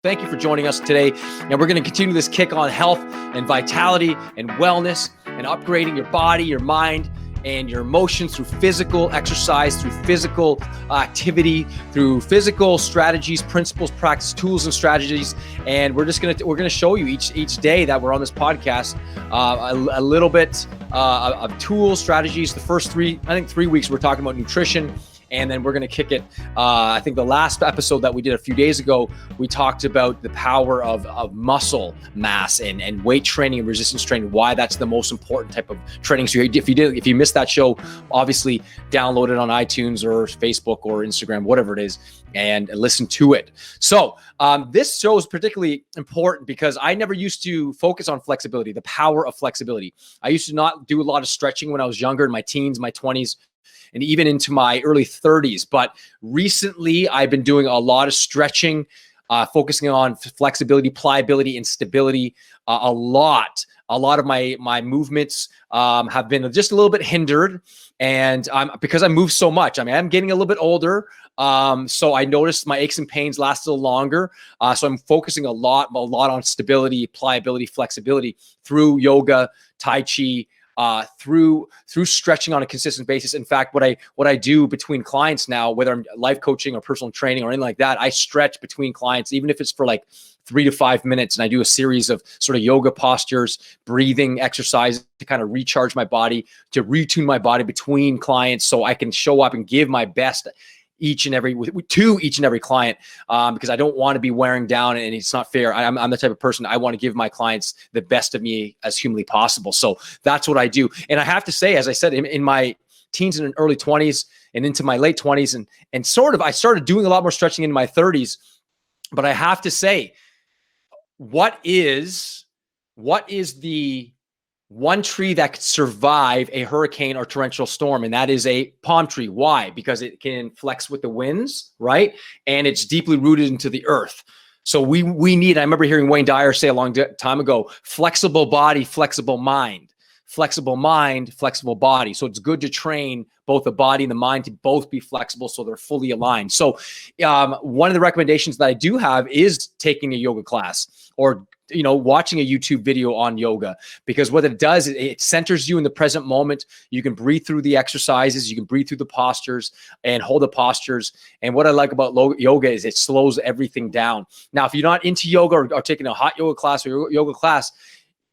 Thank you for joining us today. And we're going to continue this kick on health and vitality and wellness and upgrading your body, your mind, and your emotions through physical exercise, through physical activity, through physical strategies, principles, practice, tools, and strategies. And we're gonna show you each day that we're on this podcast a little bit of tools, strategies. The first 3 weeks we're talking about nutrition. And then we're going to kick it. I think the last episode that we did a few days ago, we talked about the power of muscle mass and weight training and resistance training, why that's the most important type of training. So if you missed that show, obviously download it on iTunes or Facebook or Instagram, whatever it is, and listen to it. So this show is particularly important because I never used to focus on flexibility, the power of flexibility. I used to not do a lot of stretching when I was younger, in my teens, my 20s, and even into my early 30s. But recently, I've been doing a lot of stretching, focusing on flexibility, pliability, and stability. A lot of my movements have been just a little bit hindered, and because I move so much. I mean, I'm getting a little bit older, so I noticed my aches and pains last a little longer. So I'm focusing a lot on stability, pliability, flexibility through yoga, Tai Chi, through stretching on a consistent basis. In fact, what I do between clients now, whether I'm life coaching or personal training or anything like that, I stretch between clients, even if it's for like 3 to 5 minutes. And I do a series of sort of yoga postures, breathing exercises to kind of recharge my body, to retune my body between clients so I can show up and give my best to each and every client, because I don't want to be wearing down, and it's not fair. I'm the type of person, I want to give my clients the best of me as humanly possible. So that's what I do. And I have to say, as I said, in my teens and early 20s and into my late 20s, and sort of, I started doing a lot more stretching in my 30s. But I have to say, what is the one tree that could survive a hurricane or torrential storm? And that is a palm tree. Why? Because it can flex with the winds, right? And it's deeply rooted into the earth. So we need, I remember hearing Wayne Dyer say a long time ago, flexible body, flexible mind. Flexible mind, flexible body. So it's good to train both the body and the mind to both be flexible so they're fully aligned. So one of the recommendations that I do have is taking a yoga class, or watching a YouTube video on yoga, because what it does, it centers you in the present moment. You can breathe through the exercises, you can breathe through the postures and hold the postures. And what I like about yoga is it slows everything down. Now, if you're not into yoga or taking a hot yoga class or yoga class,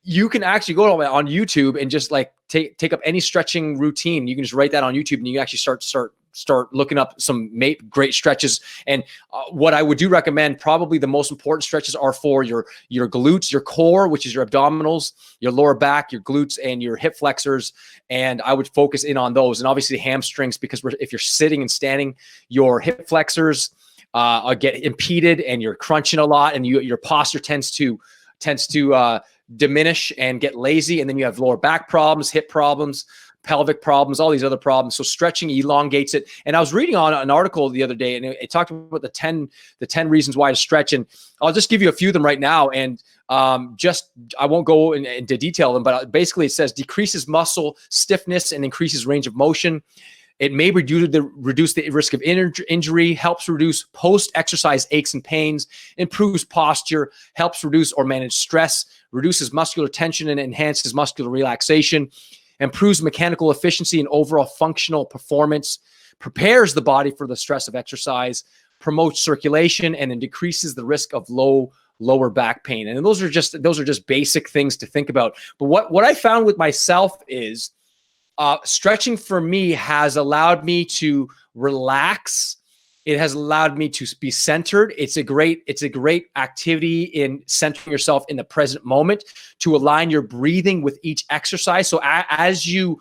you can actually go on YouTube and just like take up any stretching routine. You can just write that on YouTube, and you can actually start looking up some great stretches. And what I would recommend, probably the most important stretches are for your glutes, your core, which is your abdominals, your lower back, your glutes, and your hip flexors. And I would focus in on those. And obviously hamstrings, because if you're sitting and standing, your hip flexors get impeded and you're crunching a lot, and your posture tends to diminish and get lazy. And then you have lower back problems, hip problems, pelvic problems, all these other problems. So stretching elongates it. And I was reading on an article the other day, and it talked about the 10 reasons why to stretch. And I'll just give you a few of them right now. And I won't go into detail them, but basically it says decreases muscle stiffness and increases range of motion. It may reduce the risk of injury, helps reduce post-exercise aches and pains, improves posture, helps reduce or manage stress, reduces muscular tension and enhances muscular relaxation, improves mechanical efficiency and overall functional performance, prepares the body for the stress of exercise, promotes circulation, and then decreases the risk of lower back pain. And those are just basic things to think about. But what I found with myself is stretching for me has allowed me to relax. It has allowed me to be centered. It's a great activity in centering yourself in the present moment, to align your breathing with each exercise. So as you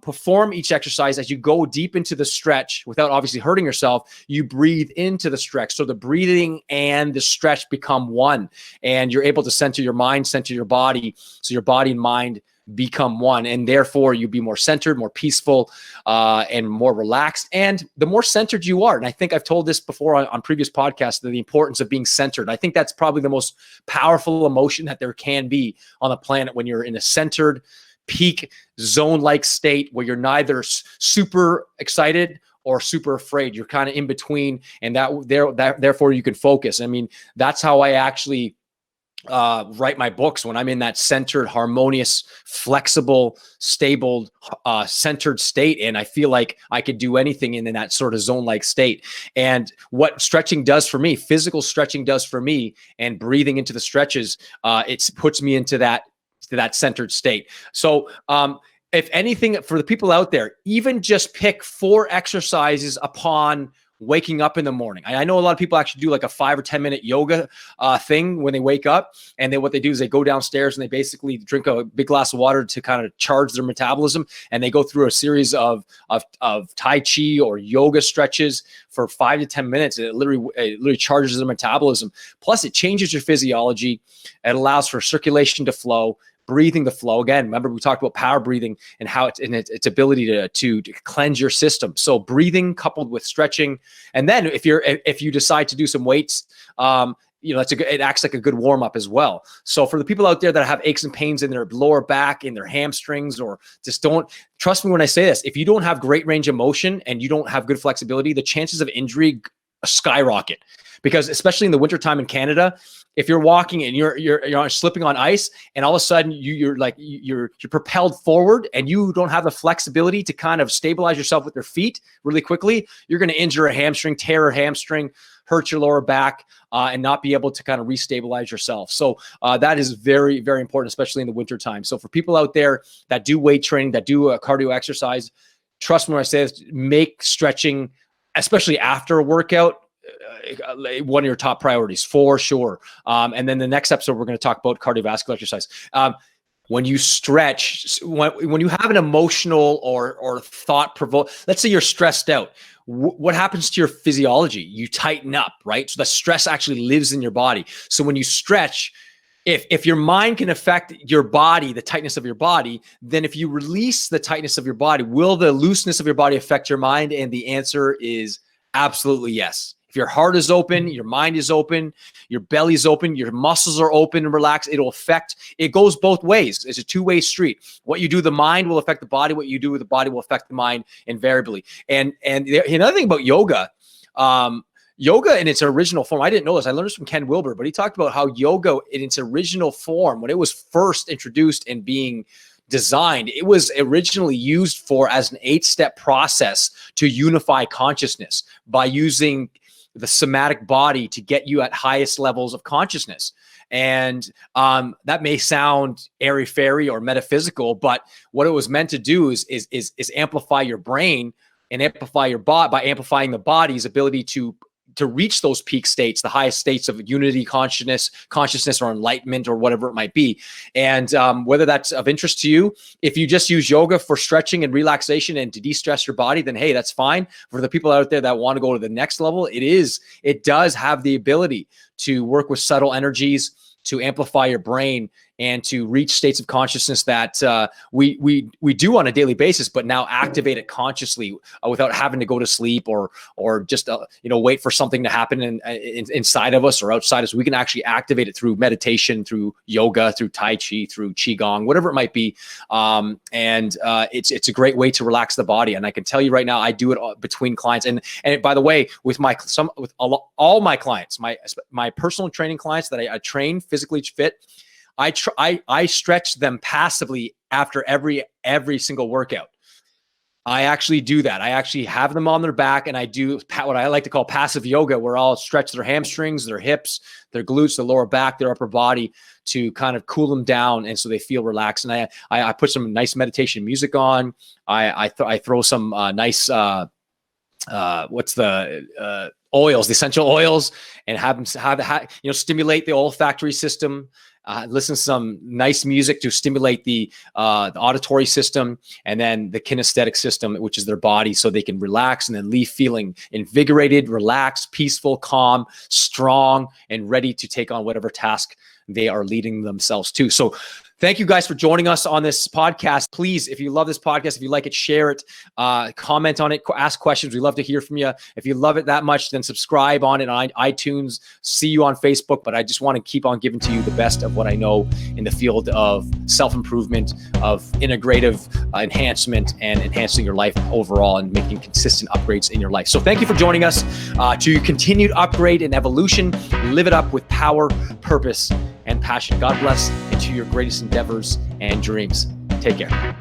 perform each exercise, as you go deep into the stretch without obviously hurting yourself, you breathe into the stretch. So the breathing and the stretch become one, and you're able to center your mind, center your body. So your body and mind become one, and therefore you be more centered, more peaceful, and more relaxed. And the more centered you are, and I think I've told this before on previous podcasts, the importance of being centered. I think that's probably the most powerful emotion that there can be on the planet, when you're in a centered, peak zone-like state where you're neither super excited or super afraid. You're kind of in between, and therefore you can focus. I mean, that's how I actually write my books, when I'm in that centered, harmonious, flexible, stable, centered state. And I feel like I could do anything in that sort of zone-like state. And what stretching does for me, physical stretching does for me, and breathing into the stretches, it puts me into that centered state. So, if anything, for the people out there, even just pick 4 exercises upon waking up in the morning. I know a lot of people actually do like a 5 or 10 minute yoga thing when they wake up, and what they do is they go downstairs and they basically drink a big glass of water to kind of charge their metabolism, and they go through a series of Tai Chi or yoga stretches for 5 to 10 minutes. It literally charges their metabolism. Plus, it changes your physiology. It allows for circulation to flow, breathing the flow. Again, remember we talked about power breathing and how its ability to cleanse your system. So breathing coupled with stretching, and then if you decide to do some weights, it acts like a good warm up as well. So for the people out there that have aches and pains in their lower back, in their hamstrings, or just don't trust me when I say this, if you don't have great range of motion and you don't have good flexibility, the chances of injury skyrocket. Because especially in the wintertime in Canada, if you're walking and you're slipping on ice, and all of a sudden you're propelled forward and you don't have the flexibility to kind of stabilize yourself with your feet really quickly, you're going to injure a hamstring, tear a hamstring, hurt your lower back, and not be able to kind of restabilize yourself. So that is very, very important, especially in the wintertime. So for people out there that do weight training, that do cardio exercise, trust me when I say this, make stretching, especially after a workout, one of your top priorities for sure. And then the next episode, we're going to talk about cardiovascular exercise. When you stretch, when you have an emotional or let's say you're stressed out, what happens to your physiology? You tighten up, right? So the stress actually lives in your body. So when you stretch, if your mind can affect your body, the tightness of your body, then if you release the tightness of your body, will the looseness of your body affect your mind? And the answer is absolutely yes. If your heart is open, your mind is open, your belly's open, your muscles are open and relaxed, it goes both ways. It's a two-way street. What you do, the mind will affect the body. What you do with the body will affect the mind invariably. And another thing about yoga, yoga in its original form, I didn't know this. I learned this from Ken Wilber, but he talked about how yoga in its original form, when it was first introduced and being designed, it was originally used as an 8-step process to unify consciousness by using the somatic body to get you at highest levels of consciousness. And that may sound airy-fairy or metaphysical, but what it was meant to do is amplify your brain and amplify your body by amplifying the body's ability to reach those peak states, the highest states of unity, consciousness or enlightenment or whatever it might be. And whether that's of interest to you, if you just use yoga for stretching and relaxation and to de-stress your body, then hey, that's fine. For the people out there that want to go to the next level, it does have the ability to work with subtle energies, to amplify your brain, and to reach states of consciousness that we do on a daily basis, but now activate it consciously without having to go to sleep or just wait for something to happen inside of us or outside us. We can actually activate it through meditation, through yoga, through Tai Chi, through Qigong, whatever it might be. It's a great way to relax the body. And I can tell you right now, I do it between clients. And by the way, with all my clients, my personal training clients that I train physically fit, I stretch them passively after every single workout. I actually do that. I actually have them on their back, and I do what I like to call passive yoga, where I'll stretch their hamstrings, their hips, their glutes, their lower back, their upper body to kind of cool them down, and so they feel relaxed. And I put some nice meditation music on. I throw some nice oils, the essential oils, and have them stimulate the olfactory system. Listen to some nice music to stimulate the auditory system, and then the kinesthetic system, which is their body, so they can relax and then leave feeling invigorated, relaxed, peaceful, calm, strong, and ready to take on whatever task they are leading themselves to. So Thank you guys for joining us on this podcast. Please, if you love this podcast, if you like it, share it, comment on it, ask questions. We love to hear from you. If you love it that much, then subscribe on it on iTunes. See you on Facebook. But I just want to keep on giving to you the best of what I know in the field of self-improvement, of integrative enhancement, and enhancing your life overall and making consistent upgrades in your life. So thank you for joining us to continued upgrade and evolution. Live it up with power, purpose, and passion. God bless, and to your greatest endeavors and dreams. Take care.